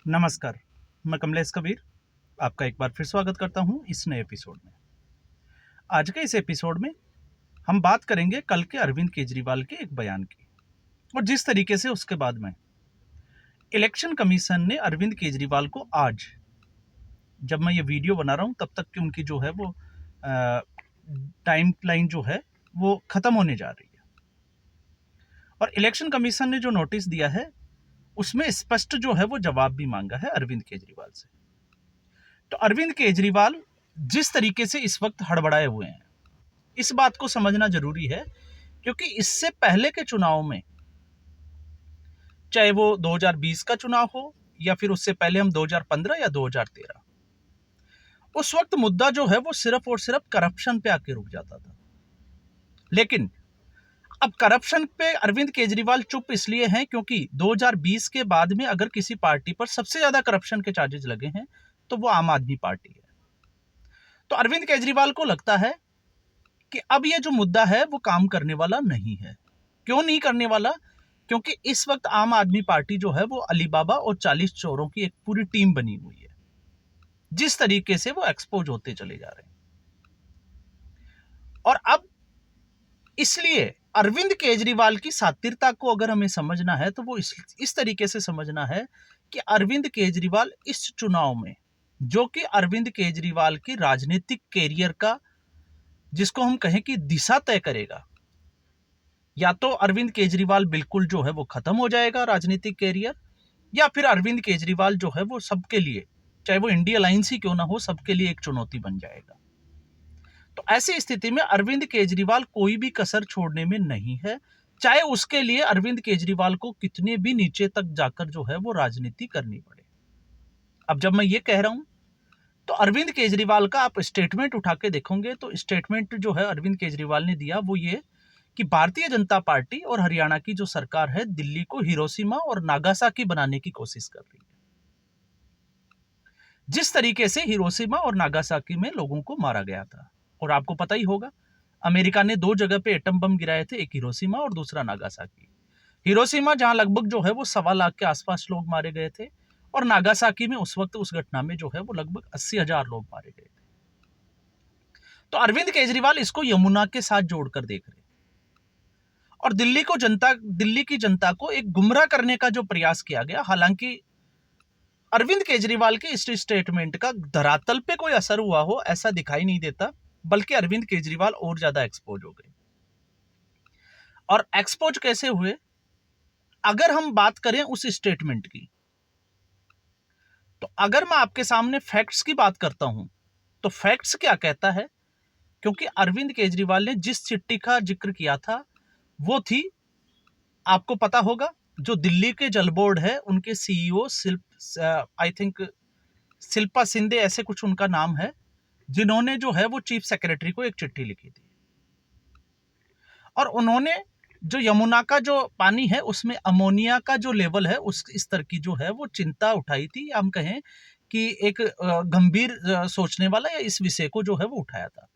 नमस्कार, मैं कमलेश कबीर आपका एक बार फिर स्वागत करता हूं इस नए एपिसोड में। आज के इस एपिसोड में हम बात करेंगे कल के अरविंद केजरीवाल के एक बयान की और जिस तरीके से उसके बाद में इलेक्शन कमीशन ने अरविंद केजरीवाल को आज, जब मैं ये वीडियो बना रहा हूं तब तक की उनकी जो है वो टाइम लाइन जो है वो खत्म होने जा रही है और इलेक्शन कमीशन ने जो नोटिस दिया है उसमें स्पष्ट जो है वो जवाब भी मांगा है अरविंद केजरीवाल से। तो अरविंद केजरीवाल जिस तरीके से इस वक्त हड़बड़ाए हुए हैं, इस बात को समझना जरूरी है क्योंकि इससे पहले के चुनाव में, चाहे वो 2020 का चुनाव हो या फिर उससे पहले हम 2015 या 2013, उस वक्त मुद्दा जो है वो सिर्फ और सिर्फ करप्शन पे आके रुक जाता था। लेकिन अब करप्शन पे अरविंद केजरीवाल चुप इसलिए हैं क्योंकि 2020 के बाद में अगर किसी पार्टी पर सबसे ज्यादा करप्शन के चार्जेस लगे हैं तो वो आम आदमी पार्टी है। तो अरविंद केजरीवाल को लगता है कि अब ये जो मुद्दा है वो काम करने वाला नहीं है। क्यों नहीं करने वाला? क्योंकि इस वक्त आम आदमी पार्टी जो है वो अलीबाबा और 40 चोरों की एक पूरी टीम बनी हुई है। जिस तरीके से वो एक्सपोज होते चले जा रहे हैं और अब इसलिए अरविंद केजरीवाल की सातिरता को अगर हमें समझना है तो वो इस तरीके से समझना है कि अरविंद केजरीवाल इस चुनाव में, जो कि अरविंद केजरीवाल की राजनीतिक कैरियर का, जिसको हम कहें कि दिशा तय करेगा, या तो अरविंद केजरीवाल बिल्कुल जो है वो खत्म हो जाएगा राजनीतिक कैरियर, या फिर अरविंद केजरीवाल जो है वो सबके लिए, चाहे वो इंडिया अलायंस ही क्यों ना हो, सबके लिए एक चुनौती बन जाएगा। तो ऐसी स्थिति में अरविंद केजरीवाल कोई भी कसर छोड़ने में नहीं है, चाहे उसके लिए अरविंद केजरीवाल को कितने भी नीचे तक जाकर जो है वो राजनीति करनी पड़े। अब जब मैं ये कह रहा हूं तो अरविंद केजरीवाल का आप स्टेटमेंट उठा के देखोगे तो स्टेटमेंट जो है अरविंद केजरीवाल ने दिया वो ये कि भारतीय जनता पार्टी और हरियाणा की जो सरकार है दिल्ली को हिरोशिमा और नागासाकी बनाने की कोशिश कर रही है। जिस तरीके से हिरोशिमा और नागासाकी में लोगों को मारा गया था, और आपको पता ही होगा अमेरिका ने 2 जगह पे एटम बम गिराए थे, एक हिरोशिमा और दूसरा नागासाकी। हिरोशिमा जहां लगभग जो है वो 1.25 लाख के आसपास लोग मारे गए थे और नागासाकी में उस वक्त उस घटना में जो है वो लगभग 80,000 लोग मारे गए थे। तो अरविंद केजरीवाल इसको यमुना के साथ जोड़कर देख रहे हैं और दिल्ली की जनता को एक गुमराह करने का जो प्रयास किया गया, हालांकि अरविंद केजरीवाल के इस स्टेटमेंट का धरातल पे कोई असर हुआ हो ऐसा दिखाई नहीं देता, बल्कि अरविंद केजरीवाल और ज्यादा एक्सपोज हो गए। और एक्सपोज कैसे हुए? अगर हम बात करें उस स्टेटमेंट की, तो अगर मैं आपके सामने फैक्ट्स की बात करता हूं तो फैक्ट्स क्या कहता है, क्योंकि अरविंद केजरीवाल ने जिस चिट्ठी का जिक्र किया था वो थी, आपको पता होगा, जो दिल्ली के जल बोर्ड है उनके CEO I think Shilpa Shinde ऐसे कुछ उनका नाम है, जिन्होंने जो है वो चीफ सेक्रेटरी को एक चिट्ठी लिखी थी और उन्होंने जो यमुना का जो पानी है उसमें अमोनिया का जो लेवल है उस स्तर की जो है वो चिंता उठाई थी, या हम कहें कि एक गंभीर सोचने वाला या इस विषय को जो है वो उठाया था।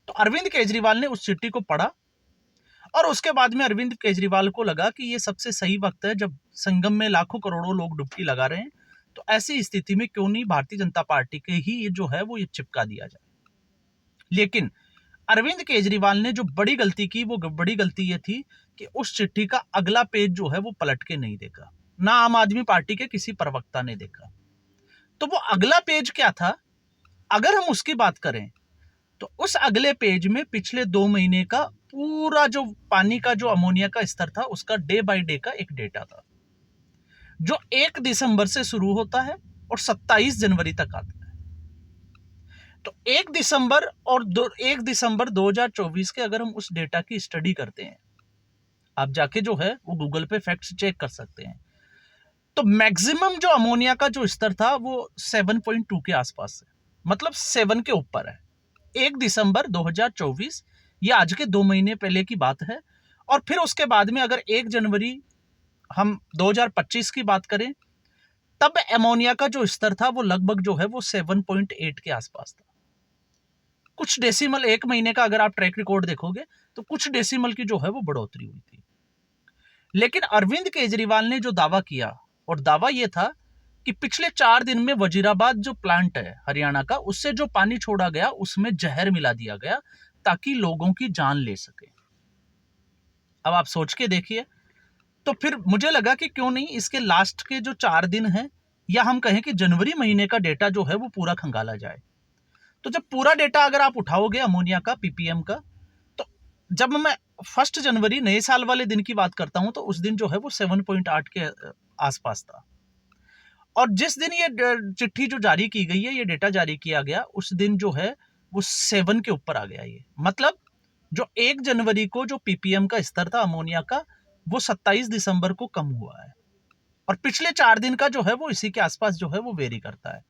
तो अरविंद केजरीवाल ने उस चिट्ठी को पढ़ा और उसके बाद में अरविंद केजरीवाल को लगा कि ये सबसे सही वक्त है जब संगम में लाखों करोड़ों लोग डुबकी लगा रहे हैं, तो ऐसी स्थिति में क्यों नहीं भारतीय जनता पार्टी के ही ये जो है वो ये चिपका दिया जाए। लेकिन अरविंद केजरीवाल ने जो बड़ी गलती की वो बड़ी गलती ये थी कि उस चिट्ठी का अगला पेज जो है वो पलट के नहीं देखा, ना आम आदमी पार्टी के किसी प्रवक्ता ने देखा। तो वो अगला पेज क्या था, अगर हम उसकी बात करें तो उस अगले पेज में पिछले 2 महीने का पूरा जो पानी का जो अमोनिया का स्तर था उसका डे बाय डे का एक डेटा था, जो 1 दिसंबर से शुरू होता है और 27 जनवरी तक आता है। तो 1 दिसंबर और 1 दिसंबर 2024 के अगर हम उस डेटा की स्टडी करते हैं, आप जाके जो है वो गूगल पे फैक्ट्स चेक कर सकते हैं, तो मैक्सिमम जो अमोनिया का जो स्तर था वो 7.2 के आसपास है, मतलब 7 के ऊपर है। 1 दिसंबर 2024, ये आज के 2 महीने पहले की बात है। और फिर उसके बाद में अगर 1 जनवरी हम 2025 की बात करें, तब एमोनिया का जो स्तर था वो लगभग जो है वो 7.8 के आसपास था। कुछ डेसिमल, 1 महीने का अगर आप ट्रैक रिकॉर्ड देखोगे तो कुछ डेसिमल की जो है वो बढ़ोतरी हुई थी। लेकिन अरविंद केजरीवाल ने जो दावा किया, और दावा ये था कि पिछले 4 दिन में वजीराबाद जो प्लांट है हरियाणा का, उससे जो पानी छोड़ा गया उसमें जहर मिला दिया गया ताकि लोगों की जान ले सके। अब आप सोच के देखिए। तो फिर मुझे लगा कि क्यों नहीं इसके लास्ट के जो 4 दिन हैं, या हम कहें कि जनवरी महीने का डेटा जो है वो पूरा खंगाला जाए। तो जब पूरा डेटा अगर आप उठाओगे अमोनिया का, पीपीएम का, तो जब मैं 1 जनवरी नए साल वाले दिन की बात करता हूं तो उस दिन जो है वो 7.8 के आसपास था। और जिस दिन ये चिट्ठी जो जारी की गई है, ये डेटा जारी किया गया, उस दिन जो है वो 7 के ऊपर आ गया। ये मतलब जो 1 जनवरी को जो पीपीएम का स्तर था अमोनिया का, वो 27 दिसंबर को कम हुआ है। और पिछले 4 दिन का जो है वो इसी के आसपास जो है वो वेरी करता है।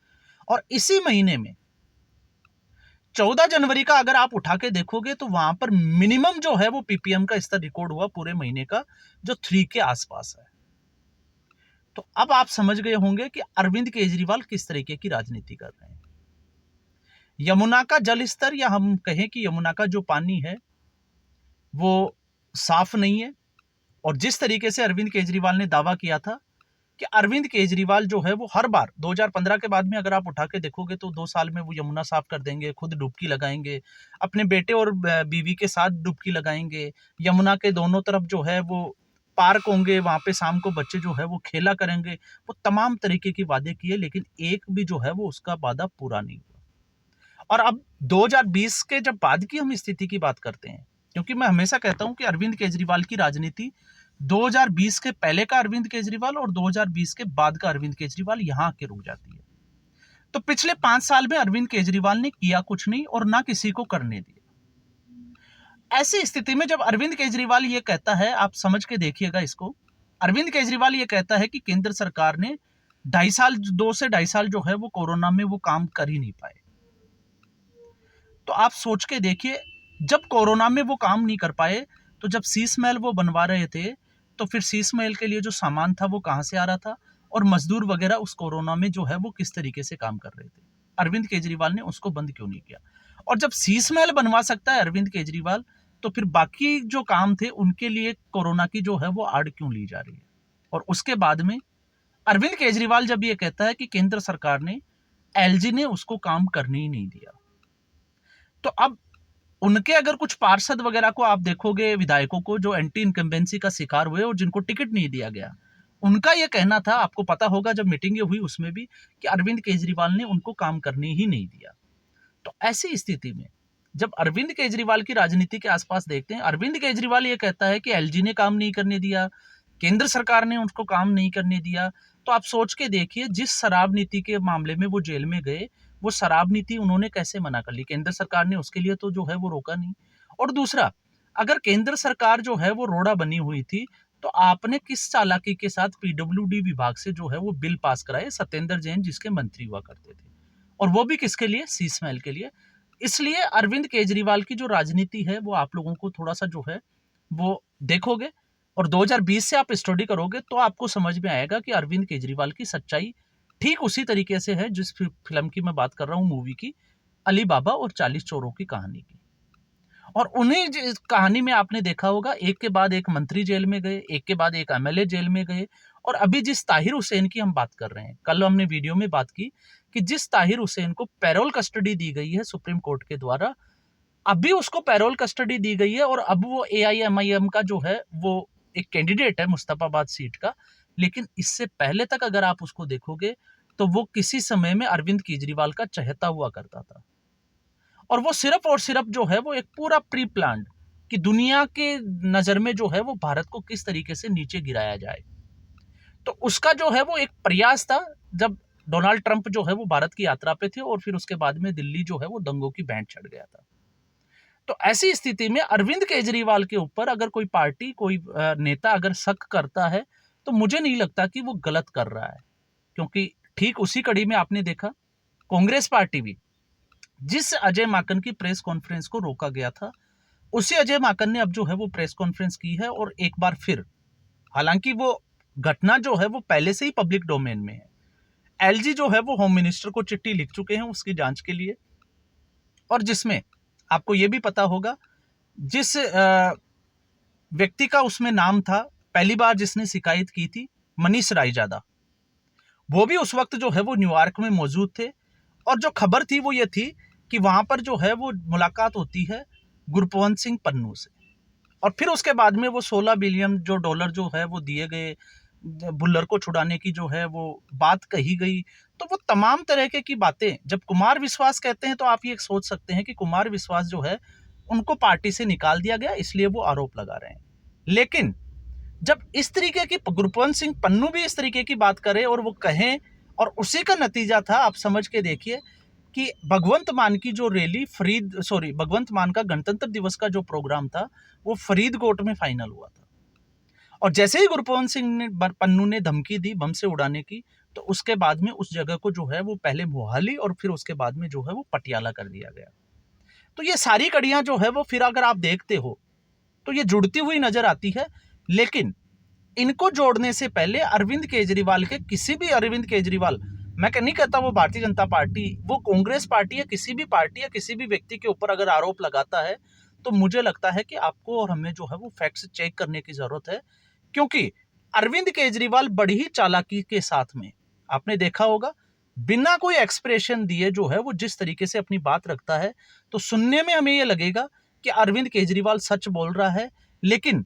और इसी महीने में 14 जनवरी का अगर आप उठा के देखोगे तो वहां पर मिनिमम जो है वो पीपीएम का स्तर रिकॉर्ड हुआ पूरे महीने का, जो 3 के आसपास है। तो अब आप समझ गए होंगे कि अरविंद केजरीवाल किस तरीके की राजनीति कर रहे हैं। यमुना का जल स्तर, या हम कहें कि यमुना का जो पानी है वो साफ नहीं है। और जिस तरीके से अरविंद केजरीवाल ने दावा किया था कि अरविंद केजरीवाल जो है वो हर बार 2015 के बाद में अगर आप उठा के देखोगे तो 2 साल में वो यमुना साफ कर देंगे, खुद डुबकी लगाएंगे, अपने बेटे और बीवी के साथ डुबकी लगाएंगे, यमुना के दोनों तरफ जो है वो पार्क होंगे, वहां पे शाम को बच्चे जो है वो खेला करेंगे। वो तमाम तरीके की वादे किए, लेकिन एक भी जो है वो उसका वादा पूरा नहीं हुआ। और अब 2020 के जब बाद की हम स्थिति की बात करते हैं, क्योंकि मैं हमेशा कहता हूं कि अरविंद केजरीवाल की राजनीति 2020 के पहले का अरविंद केजरीवाल और 2020 के बाद का अरविंद केजरीवाल यहां आके रुक जाती है। तो पिछले 5 साल में अरविंद केजरीवाल ने किया कुछ नहीं और ना किसी को करने दिया। ऐसी स्थिति में जब अरविंद केजरीवाल ये कहता है, आप समझ के देखिएगा इसको, अरविंद केजरीवाल ये कहता है कि केंद्र सरकार ने 2 से ढाई साल जो है वो कोरोना में वो काम कर ही नहीं पाए। तो आप सोच के देखिए, जब कोरोना में वो काम नहीं कर पाए, तो जब शीश महल वो बनवा रहे थे, तो फिर शीश महल के लिए जो सामान था वो कहां से आ रहा था, और मजदूर वगैरह उस कोरोना में जो है वो किस तरीके से काम कर रहे थे। अरविंद केजरीवाल ने उसको बंद क्यों नहीं किया? और जब शीश महल बनवा सकता है अरविंद केजरीवाल, तो फिर बाकी जो काम थे उनके लिए कोरोना की जो है वो आड़ क्यों ली जा रही है? और उसके बाद में अरविंद केजरीवाल जब ये कहता है कि केंद्र सरकार ने, एलजी ने उसको काम करने ही नहीं दिया, तो अब उनके अगर कुछ पार्षद वगैरह को आप देखोगे, विधायकों को जो एंटी इनकम्बेंसी का शिकार हुए और जिनको टिकट नहीं दिया गया, उनका यह कहना था, आपको पता होगा जब मीटिंगें हुई उसमें भी, कि अरविंद केजरीवाल ने उनको काम करने ही नहीं दिया। तो ऐसी स्थिति में जब अरविंद केजरीवाल की राजनीति के आसपास देखते हैं, अरविंद केजरीवाल ये कहता है कि एलजी ने काम नहीं करने दिया, केंद्र सरकार ने उनको काम नहीं करने दिया, तो आप सोच के देखिए, जिस शराब नीति के मामले में वो जेल में गए, वो शराब नीति उन्होंने कैसे मना कर ली? केंद्र सरकार ने उसके लिए तो जो है वो रोका नहीं। और दूसरा, अगर केंद्र सरकार जो है वो रोड़ा बनी हुई थी, तो आपने किस चालाकी के साथ पीडब्ल्यूडी विभाग से जो है वो बिल पास कराए, सत्येंद्र जैन जिसके मंत्री हुआ करते थे, और वो भी किसके लिए? शीश महल के लिए। इसलिए अरविंद केजरीवाल की जो राजनीति है वो आप लोगों को थोड़ा सा जो है वो देखोगे, और 2020 से आप स्टडी करोगे तो आपको समझ में आएगा कि अरविंद केजरीवाल की सच्चाई ठीक उसी तरीके से है जिस फिल्म की मैं बात कर रहा हूं, मूवी की, अली बाबा और 40 चोरों की कहानी की। और उन्हीं कहानी में आपने देखा होगा, एक के बाद एक मंत्री जेल में गए, एक के बाद एक एमएलए जेल में गए। और अभी जिस ताहिर हुसैन की हम बात कर रहे हैं, कल हमने वीडियो में बात की कि जिस ताहिर हुसैन को पैरोल कस्टडी दी गई है सुप्रीम कोर्ट के द्वारा, अभी उसको पैरोल कस्टडी दी गई है, और अब वो एआईएमआईएम का जो है वो एक कैंडिडेट है मुस्तफाबाद सीट का। लेकिन इससे पहले तक अगर आप उसको देखोगे तो वो किसी समय में अरविंद केजरीवाल का चहेता हुआ करता था, और वो सिर्फ और सिर्फ जो है वो एक पूरा प्री प्लान्ड, कि दुनिया के नजर में जो है वो भारत को किस तरीके से नीचे गिराया जाए। तो उसका जो है वो एक प्रयास था, जब डोनाल्ड ट्रंप जो है वो भारत की यात्रा पे थे, और फिर उसके बाद में दिल्ली जो है वो दंगों की बैंड चढ़ गया था। तो ऐसी स्थिति में अरविंद केजरीवाल के ऊपर अगर कोई पार्टी, कोई नेता अगर शक करता है, तो मुझे नहीं लगता कि वो गलत कर रहा है। क्योंकि ठीक उसी कड़ी में आपने देखा, कांग्रेस पार्टी भी, जिस अजय माकन की प्रेस कॉन्फ्रेंस को रोका गया था, उसी अजय माकन ने अब जो है वो प्रेस कॉन्फ्रेंस की है, और एक बार फिर, हालांकि वो घटना जो है वो पहले से ही पब्लिक डोमेन में है, एलजी जो है वो होम मिनिस्टर को चिट्ठी लिख चुके हैं उसकी जांच के लिए, और जिसमें आपको ये भी पता होगा, जिस व्यक्ति का उसमें नाम था, पहली बार जिसने शिकायत की थी, मनीष रायजादा, वो भी उस वक्त जो है वो न्यूयॉर्क में मौजूद थे। और जो खबर थी वो ये थी कि वहां पर जो है वो मुलाकात होती है गुरपवंत सिंह पन्नू से, और फिर उसके बाद में वो 16 बिलियन जो डॉलर जो है वो दिए गए, बुल्लर को छुड़ाने की जो है वो बात कही गई। तो वो तमाम तरह की बातें जब कुमार विश्वास कहते हैं तो आप ये सोच सकते हैं कि कुमार विश्वास जो है उनको पार्टी से निकाल दिया गया, इसलिए वो आरोप लगा रहे हैं। लेकिन जब इस तरीके की गुरपवंत सिंह पन्नू भी इस तरीके की बात करें और वो कहें, और उसी का नतीजा था, आप समझ के देखिए कि भगवंत मान की जो रैली भगवंत मान का गणतंत्र दिवस का जो प्रोग्राम था वो फरीदकोट में फाइनल हुआ था। और जैसे ही गुरपवंत सिंह ने पन्नू ने धमकी दी बम से उड़ाने की, तो उसके बाद में उस जगह को जो है वो पहले मोहाली और फिर उसके बाद में जो है वो पटियाला कर दिया गया। तो ये सारी कड़ियां जो है वो फिर अगर आप देखते हो तो ये जुड़ती हुई नजर आती है। लेकिन इनको जोड़ने से पहले अरविंद केजरीवाल के, किसी भी अरविंद केजरीवाल, मैं नहीं कहता वो भारतीय जनता पार्टी, वो कांग्रेस पार्टी या किसी भी पार्टी या किसी भी व्यक्ति के ऊपर अगर आरोप लगाता है तो मुझे लगता है कि आपको और हमें जो है वो फैक्ट्स चेक करने की जरूरत है। क्योंकि अरविंद केजरीवाल बड़ी ही चालाकी के साथ में, आपने देखा होगा, बिना कोई एक्सप्रेशन दिए जो है वो जिस तरीके से अपनी बात रखता है, तो सुनने में हमें ये लगेगा कि अरविंद केजरीवाल सच बोल रहा है। लेकिन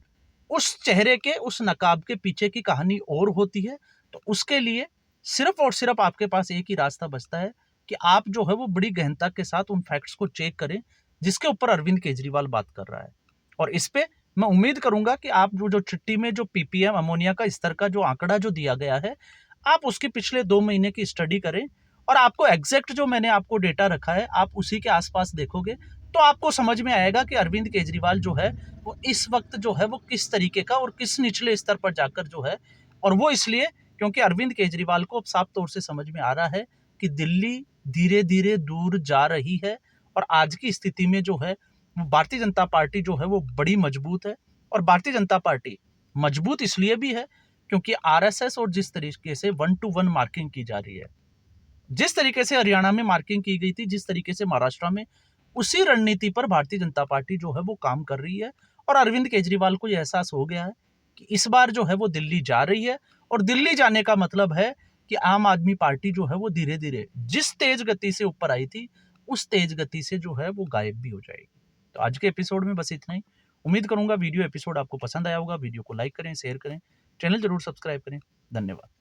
उस चेहरे के, उस नकाब के पीछे की कहानी और होती है। तो उसके लिए सिर्फ और सिर्फ आपके पास एक ही रास्ता बचता है कि आप जो है वो बड़ी गहनता के साथ उन फैक्ट्स को चेक करें जिसके ऊपर अरविंद केजरीवाल बात कर रहा है। और इस पे मैं उम्मीद करूंगा कि आप जो चिट्ठी में जो पीपीएम अमोनिया का स्तर का जो आंकड़ा जो दिया गया है, आप उसके पिछले 2 महीने की स्टडी करें और आपको एग्जैक्ट जो मैंने आपको डेटा रखा है आप उसी के आसपास देखोगे तो आपको समझ में आएगा कि अरविंद केजरीवाल जो है वो इस वक्त जो है वो किस तरीके का और किस निचले स्तर पर जाकर जो है। और वो इसलिए क्योंकि अरविंद केजरीवाल को अब साफ तौर से समझ में आ रहा है कि दिल्ली धीरे धीरे दूर जा रही है। और आज की स्थिति में जो है वो भारतीय जनता पार्टी जो है वो बड़ी मजबूत है। और भारतीय जनता पार्टी मजबूत इसलिए भी है क्योंकि आरएसएस और जिस तरीके से 1-to-1 मार्किंग की जा रही है, जिस तरीके से हरियाणा में मार्किंग की गई थी, जिस तरीके से महाराष्ट्र में, उसी रणनीति पर भारतीय जनता पार्टी जो है वो काम कर रही है। और अरविंद केजरीवाल को यह एहसास हो गया है कि इस बार जो है वो दिल्ली जा रही है। और दिल्ली जाने का मतलब है कि आम आदमी पार्टी जो है वो धीरे धीरे जिस तेज गति से ऊपर आई थी उस तेज गति से जो है वो गायब भी हो जाएगी। तो आज के एपिसोड में बस इतना ही। उम्मीद करूंगा वीडियो एपिसोड आपको पसंद आया होगा। वीडियो को लाइक करें, शेयर करें, चैनल जरूर सब्सक्राइब करें। धन्यवाद।